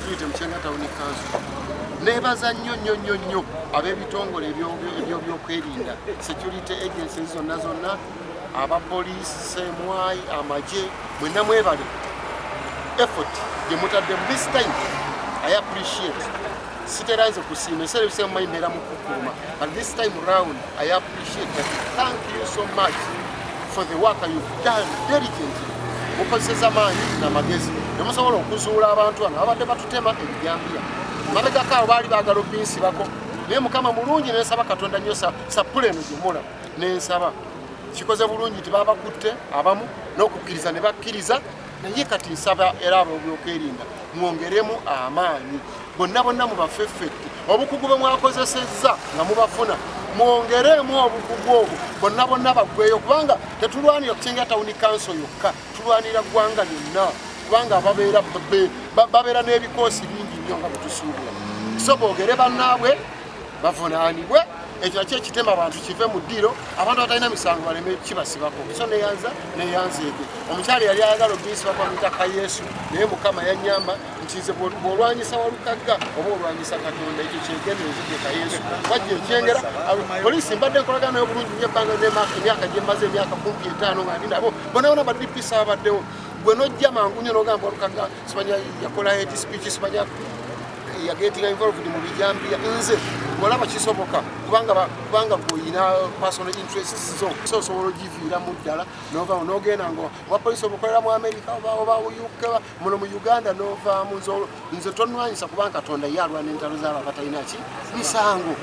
security mu Kyenga Town Council. Nebaza nnyo ab'ebitongole ebyokwerinda security agencies zonna aba police semwai amaje mwenna mwebale effort gye mutadde this time. I appreciate siteranze kusiima service mu mayimera mu kukuruma, but this time round I appreciate that. Thank you so much for the work you've done diligently. Mukozesa maanyi n'amagezi ne musobola okuzuula abantu bano abadde batutema ebijambiya mabegako abo baali baagala obinsibako, naye Mukama mulungi nensaba Katonda nnyo sapula eno gyemula nensaba kikoze bulungi tibabakutte abamu n'okukkiriza ne bakkiriza, naye kati nsaba era ab'ebyokwerinda mwongeremu amaanyi bonna mu bafeffetti obukugu bwe mwakozesezza nga mubafuna mwongeremu obukugu obwo bonna baggweyo, kubanga tetulwanira Kyenga Town Council yokka, tulwanira ggwanga lyonna, kubanga babeera n'ebikoosi bingi nnyo nga bwetusuubula. So boogere bannaabwe bavunaanibwe, ekyo nakyo ekitema abantu kive mu ddiro, abantu batalina misango baleme kibasibako. So neyanzeege omukyala yali ayagala oginsibako amutaka Yesu, naye Mukama yannyamba nti nze bw'olwanyisa Walukagga oba olwanyisa Katonda, ekyo kyegendereze gyeka Yesu wajja ekyengera. Poliisi mbadde nkolagana nayo bulungi nnyo ebbanga emyaka gye mmaze emyaka 15 nga ndi nabo bonna badipisi abaddewo. Gwe nojja mangu nnyo n'ogamba Walukagga simanya yakola hate speech, simanya yagetinga involved mu bijambiya, nze olaba kisoboka kubanga bw'olina personal interests zo so osobola ogiviiramu ddala n'ogenda nga wapoliisi obukolera mu America oba UK muno mu Uganda n'ovaamu nze tonwanyisa kubanga Katonda ye alwana entalo z'abo abatalina ki misango.